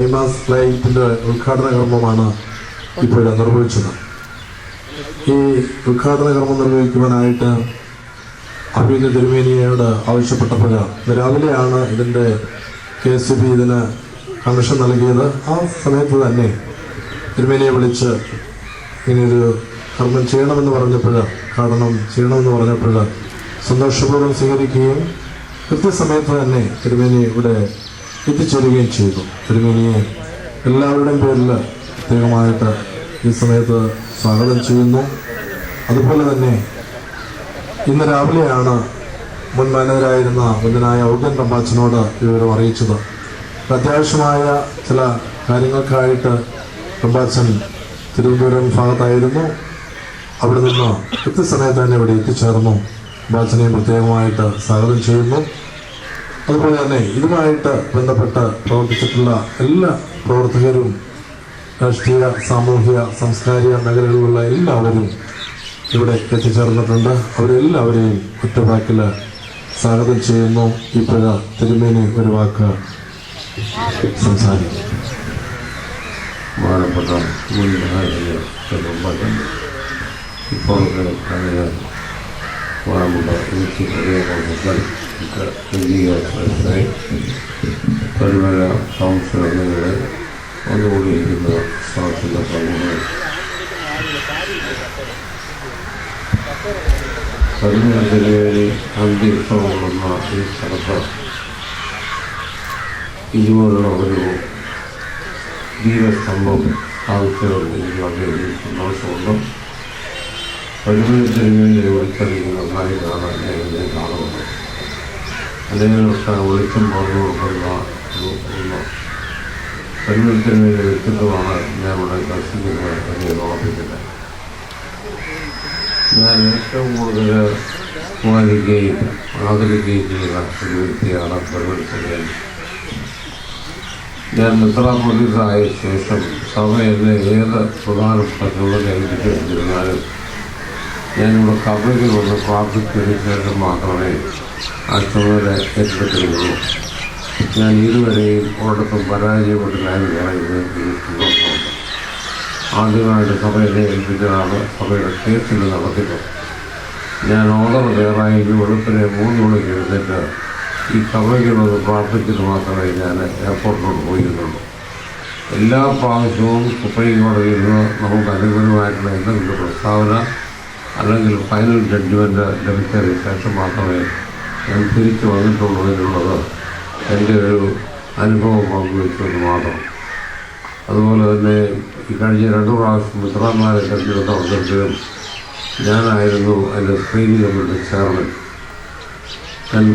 നിമാസ് ലൈറ്റിൻ്റെ ഉദ്ഘാടന കർമ്മമാണ് ഇപ്പോൾ നിർവഹിച്ചത്. ഈ ഉദ്ഘാടന കർമ്മം നിർവഹിക്കുവാനായിട്ട് അഭിനന്ദ തിരുമേനിയോട് ആവശ്യപ്പെട്ടപ്പോൾ രാവിലെയാണ് ഇതിൻ്റെ KSCB ഇതിന് കമ്മീഷൻ നൽകിയത്. ആ സമയത്ത് തന്നെ തിരുമേനിയെ വിളിച്ച് ഇനിയൊരു കർമ്മം ചെയ്യണമെന്ന് പറഞ്ഞപ്പോൾ സന്തോഷപൂർവ്വം സ്വീകരിക്കുകയും കൃത്യസമയത്ത് തന്നെ തിരുമേനി ഇവിടെ എത്തിച്ചേരുകയും ചെയ്തു. തിരുമേനിയെ എല്ലാവരുടെയും പേരിൽ പ്രത്യേകമായിട്ട് ഈ സമയത്ത് സ്വാഗതം ചെയ്യുന്നു. അതുപോലെ തന്നെ ഇന്ന് രാവിലെയാണ് മുൻ മാനേജരായിരുന്ന മുതനായ ഔഗൻ റമ്പാച്ചനോട് വിവരം അറിയിച്ചത്. അത്യാവശ്യമായ ചില കാര്യങ്ങൾക്കായിട്ട് റമ്പാച്ചൻ തിരുവനന്തപുരം ഭാഗത്തായിരുന്നു. അവിടെ നിന്ന് കൃത്യസമയത്ത് തന്നെ ഇവിടെ എത്തിച്ചേർന്നു. റമ്പാച്ചനെയും പ്രത്യേകമായിട്ട് സ്വാഗതം ചെയ്യുന്നു. അതുപോലെ തന്നെ ഇതുമായിട്ട് ബന്ധപ്പെട്ട് പ്രവർത്തിച്ചിട്ടുള്ള എല്ലാ പ്രവർത്തകരും രാഷ്ട്രീയ, സാമൂഹിക, സാംസ്കാരിക മേഖലകളിലുള്ള എല്ലാവരും ഇവിടെ എത്തിച്ചേർന്നിട്ടുണ്ട്. അവരെല്ലാവരെയും ഒറ്റവാക്കിൽ സ്വാഗതം ചെയ്യുന്നു. ഇപ്പോൾ തിരുമേനി ഒരു വാക്ക് സംസാരിക്കും. ബഹുമാനപ്പെട്ട ഇപ്പോൾ പരിമല കൗൺസിൽ അംഗങ്ങളെ ഒന്നുകൂടി ഇരിക്കുന്ന സ്ഥലത്തിൻ്റെ പങ്കുകൾ പരിമലത്തിനുവേണ്ടി അന്തിക്ഷോഭമുള്ള ഈ സ്ഥലത്ത് ഇതുപോലുള്ള ഒരു ദീപസ്തംഭം ആവശ്യമുണ്ട്. എനിക്ക് വളരെ സന്തോഷമുണ്ട്. പരിമലത്തിന് വേണ്ടി വിളിച്ചറിയുന്ന നന്നായിട്ടാണ് ഞാൻ ഇതിനെ കാണുന്നത്. അനേകർക്ക് വെളിച്ചം പകർന്നു കൊടുക്കുന്ന ഒന്ന് പരിമലത്തിന് വേണ്ടി വ്യക്തിത്വമാണ് ഞാൻ ഇവിടെ ദർശിക്കുന്നത് എന്ന് ഓർമ്മിക്കുന്നത്. ഞാൻ ഏറ്റവും കൂടുതൽ മാനിക്കുകയും ആദരിക്കുകയും ചെയ്യുന്ന ഒരു വ്യക്തിയാണ് പരിമലത്തിന് വേണ്ടി. ഞാൻ മെത്രാപ്പൊലീസായ ശേഷം സഭ എന്നെ ഏത് പ്രധാനപ്പെട്ട ചുമതല ഏൽപ്പിച്ചിരുന്നാലും ഞാനിവിടെ കബറിൽ വന്ന് പ്രാർത്ഥിച്ചതിന് ശേഷം മാത്രമേ ആ ചുമതല ഏറ്റെടുത്തിരുന്നുള്ളൂ. ഞാൻ ഇതുവരെയും ഒരിടത്തും പരാജയപ്പെട്ടില്ലായെന്ന് പറയുന്നത് എനിക്ക് സന്തോഷമുണ്ട്. ആദ്യമായിട്ട് സഭ എന്നെ ഏൽപ്പിച്ചതാണ് സഭയുടെ കേസിൻ്റെ നടത്തിപ്പ്. ഞാൻ ഓർഡർ തയ്യാറായി വെളുപ്പിനെ 3 മണിക്ക് എഴുന്നേറ്റ് ഈ കബറിൽ വന്ന് പ്രാർത്ഥിച്ചിട്ട് മാത്രമേ ഞാൻ എയർപോർട്ടിലോട്ട് പോയിരുന്നുള്ളൂ. എല്ലാ പ്രാവശ്യവും സുപ്രീം കോടതിയിൽ നിന്ന് നമുക്ക് അനുകൂലമായിട്ടുള്ള എന്തെങ്കിലും പ്രസ്താവന അല്ലെങ്കിൽ ഫൈനൽ ജഡ്ജ്മെൻറ്റ് ലഭിച്ചതിന് ശേഷം മാത്രമേ ഞാൻ തിരിച്ചു വന്നിട്ടുള്ളൂ എന്നുള്ളത് എൻ്റെ ഒരു അനുഭവം പങ്കുവെച്ചെന്ന് മാത്രം. അതുപോലെ തന്നെ ഈ കഴിഞ്ഞ 2 പ്രാവശ്യം മിത്രന്മാരെ തെരഞ്ഞെടുത്ത അവസരത്തിലും ഞാനായിരുന്നു എൻ്റെ സ്ക്രീനിംഗ് കമ്മിറ്റി ചെയർമാൻ. ഞാൻ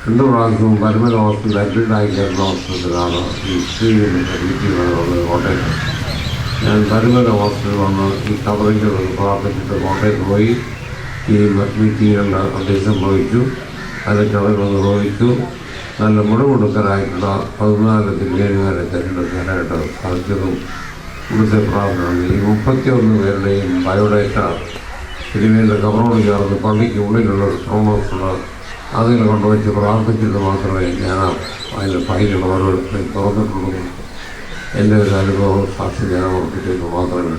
2 പ്രാവശ്യവും പരിമല ഹോസ്പിറ്റൽ അഡ്മിറ്റായി കയറുന്ന അവസരത്തിലാണ് ഈ സ്ക്രീനിംഗ് മീറ്റിംഗ് നടന്നത് കോട്ടയത്ത്. ഞാൻ പരിമല ഹോസ്പിറ്റലിൽ വന്ന് ഈ കവറേജ് പ്രാർത്ഥിച്ചിട്ട് കോട്ടയത്ത് പോയി ഈ മീറ്റിങ്ങുകളുടെ അധ്യക്ഷം വഹിച്ചു. അതിൻ്റെ ചടങ്ങുകൾ നിർവഹിച്ചു. നല്ല മുഴുമുടുക്കരായിട്ടുള്ള 14 തിരുമേനിമാരെ തിരഞ്ഞെടുക്കാനായിട്ട് സാധിച്ചതും ഇവിടുത്തെ പ്രാർത്ഥനയാണ്. ഈ 31 പേരുടെയും ബയോഡേറ്റ തിരുമേനിയുടെ കവറോട് ചേർന്ന് പള്ളിക്ക് ഉള്ളിലുള്ള സ്ട്രോമോസുള്ള അതിൽ കൊണ്ടുവച്ച് പ്രാർത്ഥിച്ചിട്ട് മാത്രമേ ഞാൻ അതിൻ്റെ ഫയലുകൾ ഓരോരുത്തരെയും തുറന്നിട്ടുള്ളൂ. എൻ്റെ ഒരു അനുഭവം സാക്ഷി ഞാൻ ഓർപ്പിച്ചെന്ന് മാത്രമേ.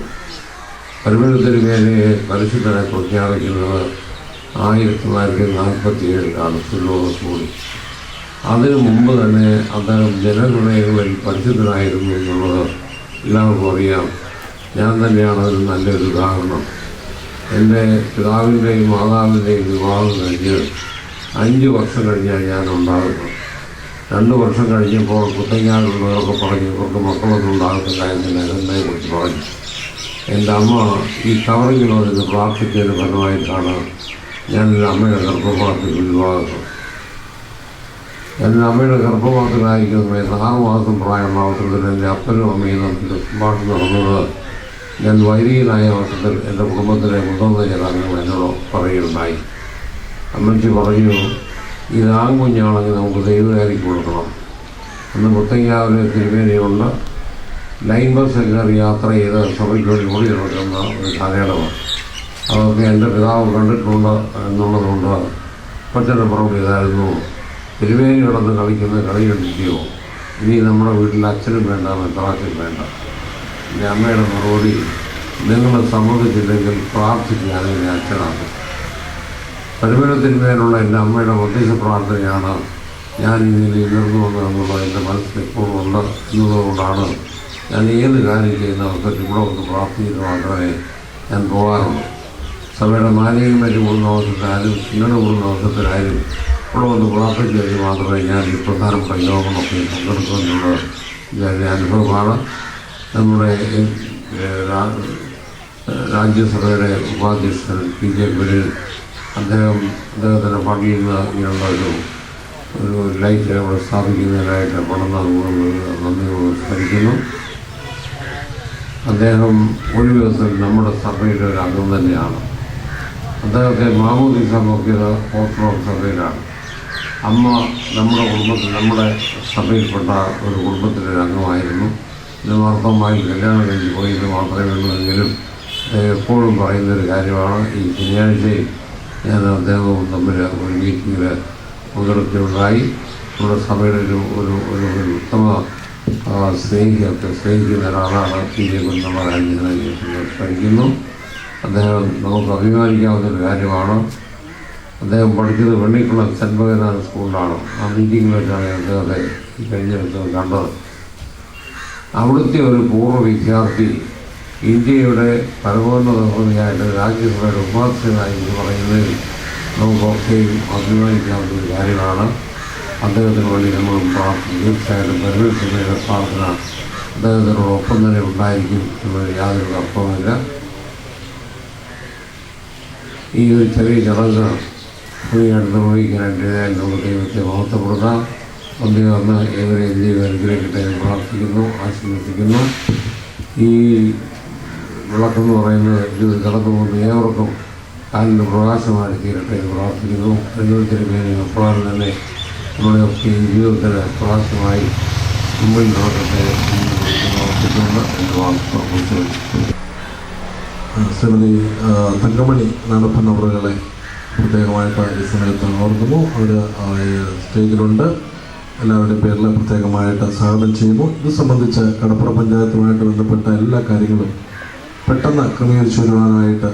പരിമലത്തിന് മേലെ പരിശുദ്ധനെ പ്രഖ്യാപിക്കുന്നത് 1947 സുലോകൂടി. അതിനു മുമ്പ് തന്നെ അദ്ദേഹം ജനഹൃദയങ്ങളിൽ പരിശുദ്ധനായിരുന്നു എന്നുള്ളത് എല്ലാവർക്കും അറിയാം. ഞാൻ തന്നെയാണ് അതിന് നല്ലൊരു ഉദാഹരണം. എൻ്റെ പിതാവിൻ്റെയും മാതാവിൻ്റെയും വിവാഹം കഴിഞ്ഞ് 5 വർഷം കഴിഞ്ഞാൽ ഞാൻ ഉണ്ടാകുന്നത്. 2 വർഷം കഴിഞ്ഞപ്പോൾ കുത്തങ്ങാടുള്ളവരൊക്കെ പറഞ്ഞു ഇവർക്ക് മക്കളൊന്നും ഉണ്ടാകുന്നില്ല എന്നതിനെ അതിനെക്കുറിച്ച് പറഞ്ഞു. എൻ്റെ അമ്മ ഈ കവറിങ്ങിലോ എന്ന് പ്രാർത്ഥിച്ചതിന് ഫലമായിട്ടാണ് ഞാൻ എൻ്റെ അമ്മയുടെ ഗർഭപാത്രത്തിൽ വിവാഹം. എൻ്റെ അമ്മയുടെ ഗർഭപാത്രത്തിലായിരിക്കുന്ന സമയത്ത് 6 മാസം പ്രായമുള്ള അവസരത്തിൽ എൻ്റെ അപ്പനും അമ്മയും തമ്മിൽ സംഭാഷണം നടന്നത് ഞാൻ വൈദികനായ അവസരത്തിൽ എൻ്റെ കുടുംബത്തിലെ മുതിർന്ന ചില അംഗങ്ങൾ എന്നോട് പറയുകയുണ്ടായി. അമ്മച്ചി പറഞ്ഞു, ഇത് ആൺകുഞ്ഞാണെങ്കിൽ നമുക്ക് ദൈവകാരിക്ക് കൊടുക്കണം. അന്ന് മുത്തങ്ങാവിലെ തിരുമേനിയുണ്ട്. ലൈൻ ബസ് കയറി യാത്ര ചെയ്ത് സഭയ്ക്ക് വേണ്ടി ഓടി നടക്കുന്ന ഒരു കാലയളവാണ്. അതൊക്കെ എൻ്റെ പിതാവ് കണ്ടിട്ടുണ്ട് എന്നുള്ളതുകൊണ്ട് അപ്പച്ചൻ്റെ പുറം ഇതായിരുന്നു. തിരുമേനി കിടന്ന് കളിക്കുന്ന കളി കണ്ടിരിക്കുമോ ഇനി നമ്മുടെ വീട്ടിൽ അച്ഛനും വേണ്ട, മെത്രാച്ചനും വേണ്ട. എൻ്റെ അമ്മയുടെ മറുപടി, നിങ്ങൾ സമ്മതിച്ചില്ലെങ്കിൽ പ്രാർത്ഥിക്കുകയാണെങ്കിൽ അച്ഛനാണ്. പരിമളത്തിന്മേലുള്ള എൻ്റെ അമ്മയുടെ മധ്യസ്ഥ പ്രാർത്ഥനയാണ് ഞാൻ ഇതിൽ ഉയർന്നു വന്നതെന്നുള്ള എൻ്റെ മനസ്സിൽ എപ്പോഴും ഉണ്ട് എന്നതുകൊണ്ടാണ് ഞാൻ ഏത് കാര്യം ചെയ്യുന്ന അവസരം ഇവിടെ വന്ന് പ്രാർത്ഥിച്ചിട്ട് മാത്രമേ ഞാൻ പോകാറുള്ളൂ. സഭയുടെ മാലിന്യം മറ്റു കൂടുന്ന അവസരത്തിലായാലും ഇന്നലെ കൂടുന്ന അവസരത്തിലായാലും ഇവിടെ വന്ന് പ്രാർത്ഥിച്ചു കഴിഞ്ഞ് മാത്രമേ ഞാൻ ഈ പ്രധാനപ്പെട്ട യോഗങ്ങളൊക്കെ പങ്കെടുക്കുമെന്നുള്ളത് എൻ്റെ അനുഭവമാണ്. നമ്മുടെ രാജ്യസഭയുടെ ഉപാധ്യക്ഷൻ PJ കുര്യൻ അദ്ദേഹത്തിൻ്റെ ഫണ്ടിൽ നിന്ന് ഇങ്ങനെയുള്ള ഒരു ലൈറ്റ് അവിടെ സ്ഥാപിക്കുന്നതിനായിട്ട് പണം നന്ദിയോട് സ്മരിക്കുന്നു. അദ്ദേഹം ഒരു വിധത്തിൽ നമ്മുടെ സഭയുടെ ഒരു അംഗം തന്നെയാണ്. അദ്ദേഹത്തെ മാമോദീസ നോക്കിയത് ഓർത്തഡോക്സ് സഭയിലാണ്. അമ്മ നമ്മുടെ കുടുംബത്തിൽ, നമ്മുടെ സഭയിൽപ്പെട്ട ഒരു കുടുംബത്തിലൊരു അംഗമായിരുന്നു. ഇത് മാർത്തമായി കല്യാണം കഴിഞ്ഞ് പോയത് മാത്രമേ ഉള്ളൂ എങ്കിലും എപ്പോഴും പറയുന്നൊരു കാര്യമാണ്. ഈ ശനിയാഴ്ചയിൽ ഞാൻ അദ്ദേഹവും തമ്മിൽ ഒരു മീറ്റിങ്ങിൽ പങ്കെടുക്കുകയുണ്ടായി. നമ്മുടെ സഭയുടെ ഒരു ഉത്തമ സ്നേഹിക്കുന്ന ഒരാളാണ് PJ എന്നുള്ള കാര്യം ഞാൻ സ്മരിക്കുന്നു. അദ്ദേഹം നമുക്ക് അഭിമാനിക്കാവുന്നൊരു കാര്യമാണ്. അദ്ദേഹം പഠിച്ചത് വെണ്ണിക്കുളം സെൻറ്റ് ബഗനാൻ സ്കൂളിലാണ്. ആ മീറ്റിങ്ങിൽ വെച്ചാണ് അദ്ദേഹത്തെ കഴിഞ്ഞ ദിവസം കണ്ടത്. അവിടുത്തെ ഒരു പൂർവ്വ വിദ്യാർത്ഥി ഇന്ത്യയുടെ പരമോന്നത ബഹുമതിയായിട്ട് രാജ്യസഭയുടെ ഉപാധ്യക്ഷനായി എന്ന് പറയുന്നതിൽ നമുക്കൊക്കെയും അഭിമാനിക്കാവുന്നൊരു കാര്യമാണ്. അദ്ദേഹത്തിന് വേണ്ടി നമ്മളും പ്രാർത്ഥിക്കും. തീർച്ചയായിട്ടും പരിമളത്തിൻ്റെ പ്രാർത്ഥന അദ്ദേഹത്തിനോടൊപ്പം തന്നെ ഉണ്ടായിരിക്കും എന്നൊരു യാതൊരു തർക്കവുമില്ല. ഈ ഒരു ചെറിയ ചടങ്ങ് ഭൂമിയായിട്ട് നിർവഹിക്കാനായിട്ട് നമുക്ക് ദൈവത്തെ മഹത്വപ്പെടുത്താം. വന്ന് ഏവരെയും ദൈവം അനുഗ്രഹിക്കട്ടെ എന്ന് പ്രാർത്ഥിക്കുന്നു, ആശംസിക്കുന്നു. ഈ വിളക്കെന്ന് പറയുന്നത് ഇത് കടന്നു പോകുന്ന ഏവർക്കും കാലിന് പ്രകാശമായി തീരട്ടെ എന്ന് പ്രാർത്ഥിക്കുന്നു. പരിമളത്തിനുമേനി അപ്രകാരം തന്നെ നമ്മുടെയൊക്കെ ജീവിതത്തിന് പ്രകാശമായി മുമ്പിൽ നടക്കട്ടെ എന്ന് പ്രാർത്ഥിച്ചുകൊണ്ട് എൻ്റെ വാർത്ത ശ്രീമതി തങ്കമണി നടപ്പൻ അവറുകളെ പ്രത്യേകമായിട്ട് ഈ സമയത്ത് ഓർക്കുന്നു. അവർ സ്റ്റേജിലുണ്ട്. എല്ലാവരുടെയും പേരിൽ പ്രത്യേകമായിട്ട് സ്വാഗതം ചെയ്യുന്നു. ഇത് സംബന്ധിച്ച് കടപ്പുറ പഞ്ചായത്തുമായിട്ട് ബന്ധപ്പെട്ട എല്ലാ കാര്യങ്ങളും പെട്ടെന്ന് ക്രമീകരിച്ചു വരുവാനായിട്ട്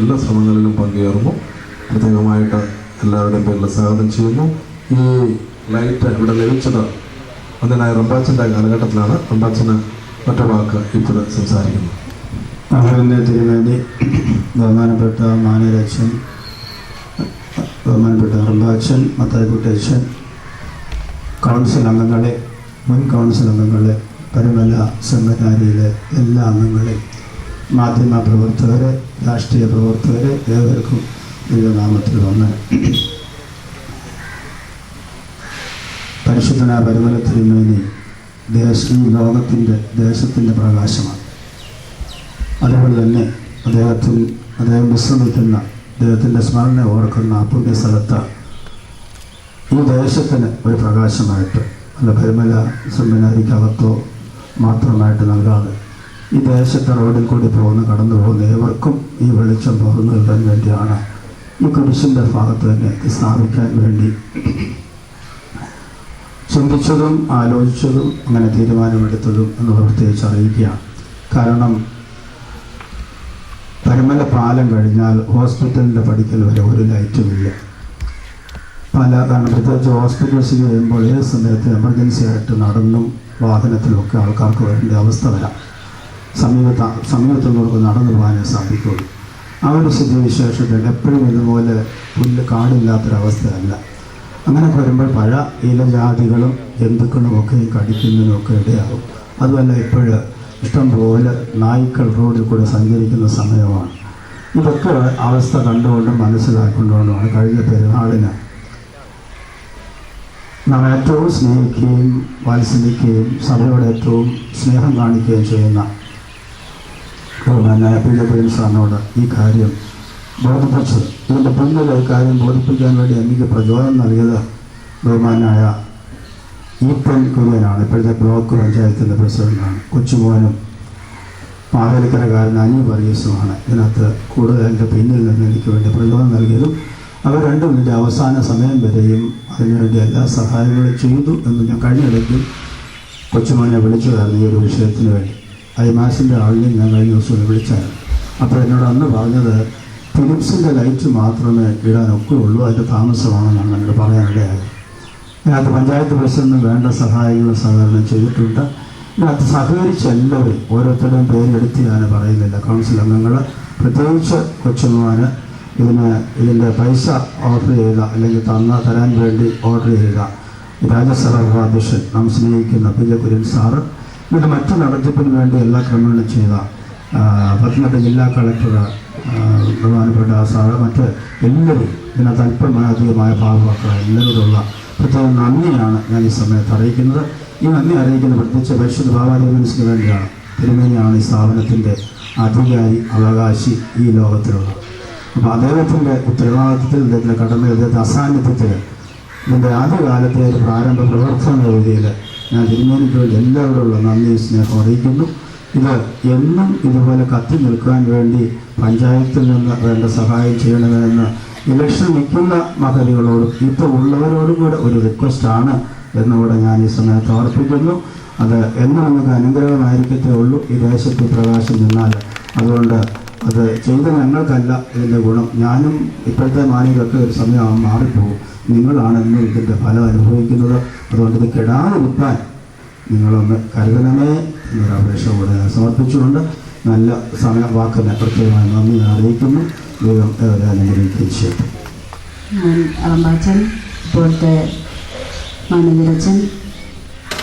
എല്ലാ ശ്രമങ്ങളിലും പങ്കുചേർന്നു. പ്രത്യേകമായിട്ട് എല്ലാവരുടെയും പേരിൽ സ്വാഗതം ചെയ്യുന്നു. ഈ ലൈറ്റ് ഇവിടെ ലഭിച്ചത് അതിനായ റംബാച്ചൻ്റെ കാലഘട്ടത്തിലാണ്. റംബാച്ചന് ഒറ്റ വാക്ക് ഇപ്പോൾ സംസാരിക്കുന്നു. അവരുടെ തിരുവേണ്ടി ബഹുമാനപ്പെട്ട മാനേരച്ഛൻ, ബഹുമാനപ്പെട്ട റംബാച്ചൻ, മത്തായിക്കുട്ടച്ഛൻ, കൗൺസിൽ അംഗങ്ങളെ, മുൻ കൗൺസിൽ അംഗങ്ങളെ, പരിമല സെമിനാരിയിലെ എല്ലാ അംഗങ്ങളെ, മാധ്യമ പ്രവർത്തകരെ, രാഷ്ട്രീയ പ്രവർത്തകരെ, ഏവർക്കും ദൈവനാമത്തിൽ വന്ന് പരിശുദ്ധനായ പരിമല തിരുമേനി ഈ ദേശത്തിൻ്റെ പ്രകാശമാണ്. അതുപോലെ തന്നെ അദ്ദേഹം വിശ്രമിക്കുന്ന, അദ്ദേഹത്തിൻ്റെ സ്മരണ ഓർക്കുന്ന ആ പുണ്യ സ്ഥലത്ത് ഈ ദേശത്തിന് ഒരു പ്രകാശമായിട്ട്, അല്ല പരിമല സെമിനാരിക്കകത്തോ മാത്രമായിട്ട് നൽകാതെ ഈ ദേശത്തെ റോഡിൽ കൂടി കടന്നു പോകുന്ന ഏവർക്കും ഈ വെളിച്ചം പകർന്നു നൽകാൻ വേണ്ടിയാണ് ഈ കുരിശിൻ്റെ ഭാഗത്ത് തന്നെ സ്ഥാപിക്കാൻ വേണ്ടി ചിന്തിച്ചതും ആലോചിച്ചതും അങ്ങനെ തീരുമാനമെടുത്തതും എന്ന് പ്രത്യേകിച്ച് അറിയിക്കുകയാണ്. കാരണം പരിമല പാലം കഴിഞ്ഞാൽ ഹോസ്പിറ്റലിൻ്റെ പടിക്കൽ വരെ ഒരു ലൈറ്റുമില്ല. കാരണം പ്രത്യേകിച്ച് ഹോസ്പിറ്റൽസിൽ കഴിയുമ്പോൾ ഏത് സമയത്ത് എമർജൻസി ആയിട്ട് നടന്നും വാഹനത്തിലൊക്കെ ആൾക്കാർക്ക് വരേണ്ട അവസ്ഥ വരാം. സമീപത്തുള്ളവർക്ക് നടന്നു പോകാനേ സാധിക്കുള്ളൂ. ആ ഒരു സ്ഥിതിവിശേഷത്തിൽ എപ്പോഴും ഇതുപോലെ കാടില്ലാത്തൊരവസ്ഥയല്ല. അങ്ങനെ വരുമ്പോൾ പഴ ഇലജാതികളും ജന്തുക്കളുമൊക്കെ കടിക്കുന്നതിനൊക്കെ ഇടയാകും. അതുമല്ല ഇപ്പോഴ് ഇഷ്ടംപോലെ നായ്ക്കൾ റോഡിൽ കൂടെ സഞ്ചരിക്കുന്ന സമയമാണ്. ഇതൊക്കെ അവസ്ഥ കണ്ടുകൊണ്ടും മനസ്സിലാക്കിക്കൊണ്ടുകൊണ്ടുമാണ് കഴിഞ്ഞ പെരുന്നാളിന് നാം ഏറ്റവും സ്നേഹിക്കുകയും വാത്സല്യിക്കുകയും സഭയോട് ഏറ്റവും സ്നേഹം കാണിക്കുകയും ചെയ്യുന്ന PJ സാറിനോട് ഈ കാര്യം ബോധിപ്പിച്ചത്. ഇതിൻ്റെ പിന്നിൽ ഈ കാര്യം ബോധിപ്പിക്കാൻ വേണ്ടി എനിക്ക് പ്രചോദനം നൽകിയത് ബഹുമാനായ ഈപ്പൻ കുര്യനാണ്. ഇപ്പോഴത്തെ ബ്ലോക്ക് പഞ്ചായത്തിൻ്റെ പ്രസിഡന്റാണ്. കൊച്ചുമോനും മാവേലിക്കരക്കാരൻ അനി വർഗീസുമാണ് ഇതിനകത്ത് കൂടുതൽ എൻ്റെ പിന്നിൽ നിന്ന് എനിക്ക് വേണ്ടി പ്രചോദനം നൽകിയതും. അവർ രണ്ടും ഇതിൻ്റെ അവസാന സമയം വരെയും അതിനുവേണ്ടി എല്ലാ സഹായങ്ങളും ചെയ്തു എന്ന് ഞാൻ കഴിഞ്ഞിടയ്ക്ക് കൊച്ചുമോനെ വിളിച്ചതായിരുന്നു ഈ ഒരു വിഷയത്തിന് വേണ്ടി. ഐമാസിൻ്റെ ആളിനെ ഞാൻ കഴിഞ്ഞ ദിവസം വിളിച്ചായിരുന്നു. അപ്പോൾ എന്നോട് അന്ന് പറഞ്ഞത് ഫിലിപ്സിൻ്റെ ലൈറ്റ് മാത്രമേ ഇടാനൊക്കെ ഉള്ളൂ, അതിൻ്റെ താമസമാണെന്നാണ് എന്നോട് പറയാനിടയായത്. ഇതിനകത്ത് പഞ്ചായത്ത് പ്രസിഡന്റ് വേണ്ട സഹായങ്ങളും സഹകരണം ചെയ്തിട്ടുണ്ട്. ഇതിനകത്ത് സഹകരിച്ച എല്ലാവരും ഓരോരുത്തരുടെയും പേരെടുത്ത് ഞാൻ പറയുന്നില്ല. കൗൺസിൽ അംഗങ്ങൾ, പ്രത്യേകിച്ച് കൊച്ചുമോന് ഇതിൻ്റെ പൈസ ഓർഡർ ചെയ്ത അല്ലെങ്കിൽ തരാൻ വേണ്ടി ഓർഡർ ചെയ്ത രാജ്യസഭാ അധ്യക്ഷൻ നാം സ്നേഹിക്കുന്ന പി ജെ കുര്യൻ സാറ്, ഇതിൻ്റെ മറ്റു നടത്തിപ്പിന് വേണ്ടി എല്ലാ ക്രമങ്ങളും ചെയ്ത പത്തനംതിട്ട ജില്ലാ കളക്ടർ ബഹുമാനപ്പെട്ട സാറ്, മറ്റ് എല്ലാവരും ഇതിനകത്ത് അല്പമധികമായ ഭാഗമാക്കുക എല്ലാവരോടുള്ള പ്രത്യേക നന്ദിയാണ് ഞാൻ ഈ സമയത്ത് അറിയിക്കുന്നത്. ഈ നന്ദി അറിയിക്കുന്ന പ്രത്യേകിച്ച് പരിശുദ്ധ ബാബാദേവൻസിന് വേണ്ടിയാണ്. തിരുമേനിയാണ് ഈ സ്ഥാപനത്തിൻ്റെ അധികാരി, അവകാശി ഈ ലോകത്തിലുള്ള. അപ്പോൾ അദ്ദേഹത്തിൻ്റെ ഉത്തരവാദിത്വത്തിൽ ഇതിൻ്റെ കടമ, അദ്ദേഹത്തെ അസാന്നിധ്യത്തിൽ ഇതിൻ്റെ ആദ്യകാലത്തെ ഒരു പ്രാരംഭ പ്രവർത്തന രീതിയിൽ ഞാൻ തിരുമേനിക്ക് വേണ്ടി എല്ലാവരോടുള്ള നന്ദി സ്നേഹം അറിയിക്കുന്നു. ഇത് എന്നും ഇതുപോലെ കത്തി നിൽക്കാൻ വേണ്ടി പഞ്ചായത്തിൽ നിന്ന് വേണ്ട സഹായം ചെയ്യണമെന്ന് ഇലക്ഷൻ നിൽക്കുന്ന മഹതികളോടും ഇപ്പോൾ ഉള്ളവരോടും കൂടെ ഒരു റിക്വസ്റ്റാണ് എന്നുകൂടെ ഞാൻ ഈ സമയത്ത് ഓർപ്പിക്കുന്നു. അത് എന്നും നമുക്ക് അനുഗ്രഹമായിരിക്കത്തേ ഉള്ളൂ. ഈ ദേശത്ത് പ്രകാശം നിന്നാൽ അതുകൊണ്ട് അത് ചെയ്ത ഞങ്ങൾക്കല്ല ഇതിൻ്റെ ഗുണം. ഞാനും ഇപ്പോഴത്തെ മാനികളൊക്കെ ഒരു സമയം മാറിപ്പോകും. നിങ്ങളാണ് എന്നും ഇതിൻ്റെ ഫലം അനുഭവിക്കുന്നത്. അതുകൊണ്ട് ഇത് കെടാതെ നിൽക്കാൻ നിങ്ങളൊന്ന് കരുതണമേ എന്നൊരു അപേക്ഷ കൂടെ ഞാൻ സമർപ്പിച്ചുകൊണ്ട് നല്ല സമയവാക്കിനെ പ്രത്യേകമായി നന്ദി അറിയിക്കുന്നു. ദൈവം അനുഗ്രഹിക്കുകയും ചെയ്യട്ടെ. അറമ്പാച്ചൻ, ഇപ്പോഴത്തെ മാനേജരച്ചൻ,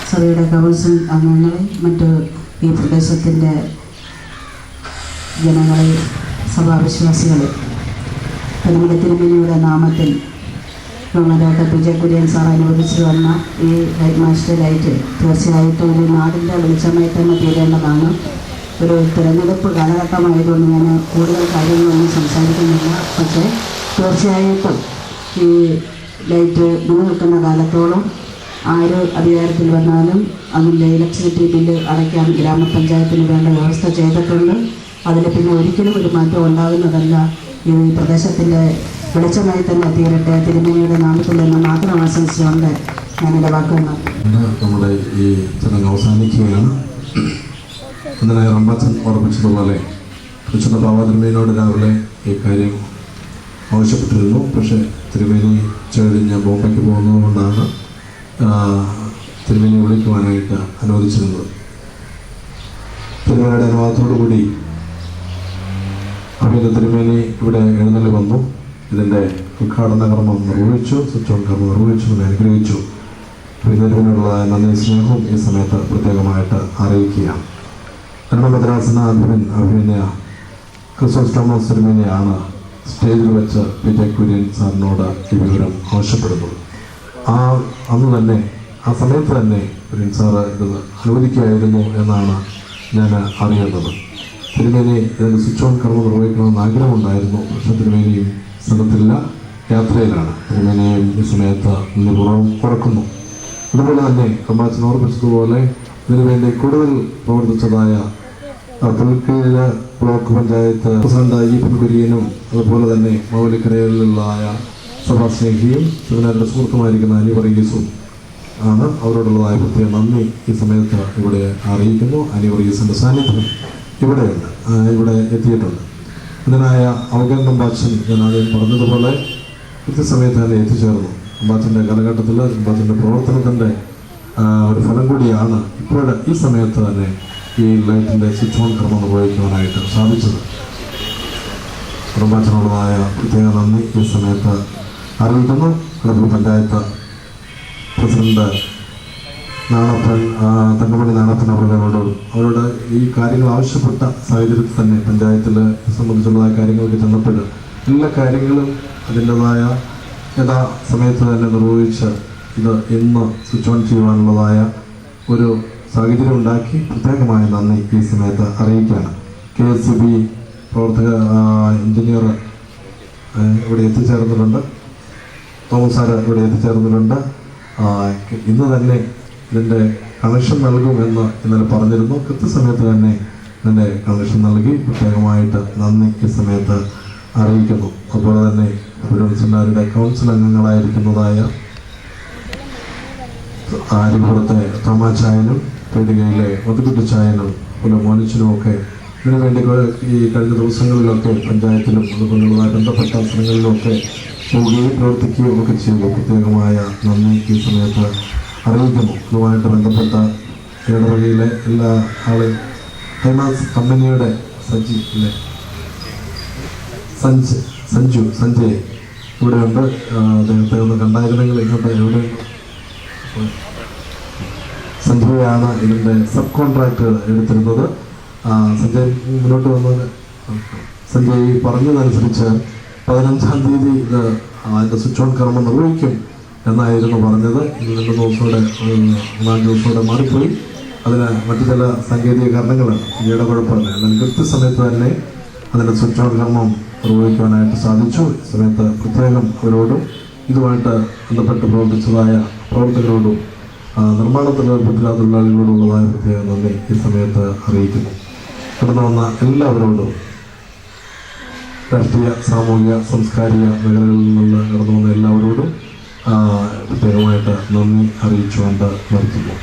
സഭയുടെ കൗൺസിൽ അംഗങ്ങളെ, മറ്റ് ഈ പ്രദേശത്തിൻ്റെ ജനങ്ങളെ, സഭാവിശ്വാസികളെ, നമ്മുടെ തിരുമേനിയുടെ നാമത്തിൽ ബഹുമാനപ്പെട്ട പി ജെ കുര്യൻ സാർ അനുവദിച്ചു വന്ന ഈ ലൈറ്റ് മാസ്റ്റർ ലൈറ്റ് തീർച്ചയായിട്ടും ഒരു നാടിൻ്റെ വെളിച്ചമായി തന്നെ തീരേണ്ടതാണ്. ഒരു തിരഞ്ഞെടുപ്പ് കാലഘട്ടമായതുകൊണ്ട് ഞാൻ കൂടുതൽ കാര്യങ്ങളൊന്നും സംസാരിക്കുന്നില്ല. പക്ഷേ തീർച്ചയായിട്ടും ഈ ലൈറ്റ് നിലനിൽക്കുന്ന കാലത്തോളം ആര് അധികാരത്തിൽ വന്നാലും അതിൻ്റെ ഇലക്ട്രിസിറ്റി ബില്ല് അടയ്ക്കാൻ ഗ്രാമപഞ്ചായത്തിന് വേണ്ട വ്യവസ്ഥ ചെയ്തിട്ടുണ്ട്. അതിൽ പിന്നെ ഒരിക്കലും ഒരു മാറ്റം ഉണ്ടാകുന്നതല്ല. ഈ പ്രദേശത്തിൻ്റെ വെളിച്ചമായി തന്നെ തീരട്ടെ. തിരുമേനിയുടെ നാമത്തിൽ നിന്ന് മാത്രം ആശംസിച്ചുകൊണ്ട് ഞാനെൻ്റെ വാക്കുകൾ നമ്മുടെ ഈ ചടങ്ങ് അവസാനിക്കുകയാണ്. ഇന്നലെ റമ്പാച്ചൻ ഓർമ്മിച്ചതുപോലെ വിശുദ്ധ ബാബാ തിരുമേനിയോട് രാവിലെ ഈ കാര്യം ആവശ്യപ്പെട്ടിരുന്നു. പക്ഷേ തിരുമേനി കഴിഞ്ഞ് ബോംബെക്ക് പോകുന്നതുകൊണ്ടാണ് തിരുമേനി വിളിക്കുവാനായിട്ട് അനുവദിച്ചിരുന്നത്. തിരുമേനിയുടെ അനുവാദത്തോടുകൂടി അഭിനന്ദ തിരുമേനി ഇവിടെ എഴുന്നള്ളി വന്നു. ഇതിൻ്റെ ഉദ്ഘാടന കർമ്മം നിർവഹിച്ചു, സ്വിച്ച് ഓൺ കർമ്മം നിർവഹിച്ചു, അനുഗ്രഹിച്ചു. തിരുമേനിയോടുള്ള നന്ദി സ്നേഹവും ഈ സമയത്ത് പ്രത്യേകമായിട്ട് അറിയിക്കുകയാണ്. മദ്രാസന അഭിനയ ക്രിസ്തോസ് തോമസ് തിരുമേനിയാണ് സ്റ്റേജിൽ വെച്ച് പി ജെ കുര്യൻ സാറിനോട് ഈ വിവരം ആവശ്യപ്പെടുന്നത്. അന്ന് തന്നെ ആ സമയത്ത് തന്നെ കുര്യൻ സാറ് ഇത് അനുവദിക്കുകയായിരുന്നു എന്നാണ് ഞാൻ അറിയുന്നത്. തിരുമേനി ഇതിന് സ്വിച്ച് ഓൺ കർമ്മം നിർവഹിക്കണമെന്ന് ആഗ്രഹമുണ്ടായിരുന്നു. പക്ഷേ തിരുമേനിയും സ്ഥലത്തില്ല, യാത്രയിലാണ്. തിരുമേനിയും ഈ സമയത്ത് നിപുറം കുറക്കുന്നു. അതുപോലെ തന്നെ കമ്പാച്ചൻ ഓർമ്മിച്ചതുപോലെ ഇതിനുവേണ്ടി കൂടുതൽ പ്രവർത്തിച്ചതായ പുൽക്കീഴ ബ്ലോക്ക് പഞ്ചായത്ത് പ്രസിഡന്റ് ഈപ്പൻ കുര്യനും അതുപോലെ തന്നെ മൗലിക്കരയിലുള്ളതായ സഭാസ്നേഹിയും സെമിനാറിൻ്റെ സുഹൃത്തുമായിരിക്കുന്ന അനി വർഗീസും ആണ്. അവരോടുള്ളതായ പ്രത്യേക നന്ദി ഈ സമയത്ത് ഇവിടെ അറിയിക്കുന്നു. അനി വർഗീസിൻ്റെ സാന്നിധ്യം ഇവിടെയുണ്ട്, ഇവിടെ എത്തിയിട്ടുണ്ട്. ഇതിനായ അവഗൻ കമ്പാച്ചൻ ഞാൻ ആദ്യം പറഞ്ഞതുപോലെ കൃത്യസമയത്ത് തന്നെ എത്തിച്ചേർന്നു. കമ്പാച്ചൻ്റെ കാലഘട്ടത്തിൽ കമ്പാച്ചൻ്റെ പ്രവർത്തനത്തിൻ്റെ ഒരു ഫലം കൂടിയാണ് ഇപ്പോൾ ഈ സമയത്ത് തന്നെ ഈ ലൈറ്റിൻ്റെ സ്വിച്ച് ഓൺ കർമ്മം നിർവഹിക്കുവാനായിട്ട് സാധിച്ചത്. കമ്പാച്ചനുള്ളതായ പ്രത്യേക നന്ദി ഈ സമയത്ത് അറിയിക്കുന്നു. കടപ്പുറ പഞ്ചായത്ത് പ്രസിഡന്റ് തങ്കമണി നാണപ്പൻ അവരോട് ഈ കാര്യങ്ങൾ ആവശ്യപ്പെട്ട സാഹചര്യത്തിൽ തന്നെ പഞ്ചായത്തിൽ സംബന്ധിച്ചുള്ളതായ കാര്യങ്ങൾക്ക് ചെന്നപ്പോൾ എല്ലാ കാര്യങ്ങളും അതിൻ്റെതായ സമയത്ത് തന്നെ നിർവഹിച്ച് ഇത് ഇന്ന് സ്വിച്ച് ഓൺ ചെയ്യുവാനുള്ളതായ ഒരു സാഹചര്യം ഉണ്ടാക്കി പ്രത്യേകമായ നന്ദി ഈ സമയത്ത് അറിയിക്കുകയാണ്. KSCB പ്രവർത്തക എഞ്ചിനീയർ ഇവിടെ എത്തിച്ചേർന്നിട്ടുണ്ട്, തോമസ് സാറ് ഇവിടെ എത്തിച്ചേർന്നിട്ടുണ്ട്. ഇന്ന് തന്നെ ഇതിൻ്റെ കണക്ഷൻ നൽകുമെന്ന് ഇന്നലെ പറഞ്ഞിരുന്നു. കൃത്യസമയത്ത് തന്നെ ഇതിൻ്റെ കണക്ഷൻ നൽകി പ്രത്യേകമായിട്ട് നന്ദി ഈ സമയത്ത് അറിയിക്കുന്നു. അതുപോലെ തന്നെ തിരുവനന്തപുരത്തെ കൗൺസിൽ അംഗങ്ങളായിരിക്കുന്നതായ ആര്യപുരത്തെ തോമാച്ചായനും പീടികയിലെ മധുകുട്ടിച്ചായനും പിന്നെ മോനിച്ചനുമൊക്കെ ഇതിനുവേണ്ടി ഈ കഴിഞ്ഞ ദിവസങ്ങളിലൊക്കെ പഞ്ചായത്തിലും അതുപോലുള്ളതായി ബന്ധപ്പെട്ട സ്ഥലങ്ങളിലുമൊക്കെ പോവുകയും പ്രവർത്തിക്കുകയും ഒക്കെ ചെയ്തു. പ്രത്യേകമായ നന്ദി ഈ സമയത്ത് അറിയിക്കുന്നു. ഇതുമായിട്ട് ബന്ധപ്പെട്ട ഇടവകയിലെ എല്ലാ ഫൈനാൻസ് കമ്പനിയുടെ സഞ്ജയ് ഇവിടെയുണ്ട്. അദ്ദേഹത്തെ ഒന്ന് കണ്ടായിരുന്നെങ്കിൽ ഇങ്ങോട്ട് എവിടെ സഞ്ജയാണ് ഇതിൻ്റെ സബ് കോൺട്രാക്ട് എടുത്തിരുന്നത്. സഞ്ജയ് മുന്നോട്ട് വന്നത് സഞ്ജയ് പറഞ്ഞതനുസരിച്ച് 15-ാം തീയതി ഇത് അതിൻ്റെ സ്വിച്ച് ഓൺ കർമ്മം നിർവഹിക്കും എന്നായിരുന്നു പറഞ്ഞത്. ഇത് 2 ദിവസത്തോടെ 4 ദിവസത്തോടെ മാറിപ്പോയി. അതിന് മറ്റു ചില സാങ്കേതിക കാരണങ്ങൾ സഞ്ജയുടെ കുഴപ്പമില്ല. എന്നാൽ കൃത്യസമയത്ത് തന്നെ അതിൻ്റെ സ്വിച്ച് ഓൺ കർമ്മം നിർവഹിക്കുവാനായിട്ട് സാധിച്ചു. ഈ സമയത്ത് പ്രത്യേകം അവരോടും ഇതുമായിട്ട് ബന്ധപ്പെട്ട് പ്രവർത്തിച്ചതായ പ്രവർത്തകരോടും നിർമ്മാണത്തിൽ ഏർപ്പെട്ടില്ല തൊഴിലാളികളോടുള്ളതായ പ്രത്യേകം നന്ദി ഈ സമയത്ത് അറിയിക്കുന്നു. കടന്നു വന്ന എല്ലാവരോടും രാഷ്ട്രീയ, സാമൂഹിക, സാംസ്കാരിക മേഖലകളിൽ നിന്ന് കടന്നു വന്ന എല്ലാവരോടും പ്രത്യേകമായിട്ട് നന്ദി അറിയിച്ചുകൊണ്ട് നിർത്തുന്നു.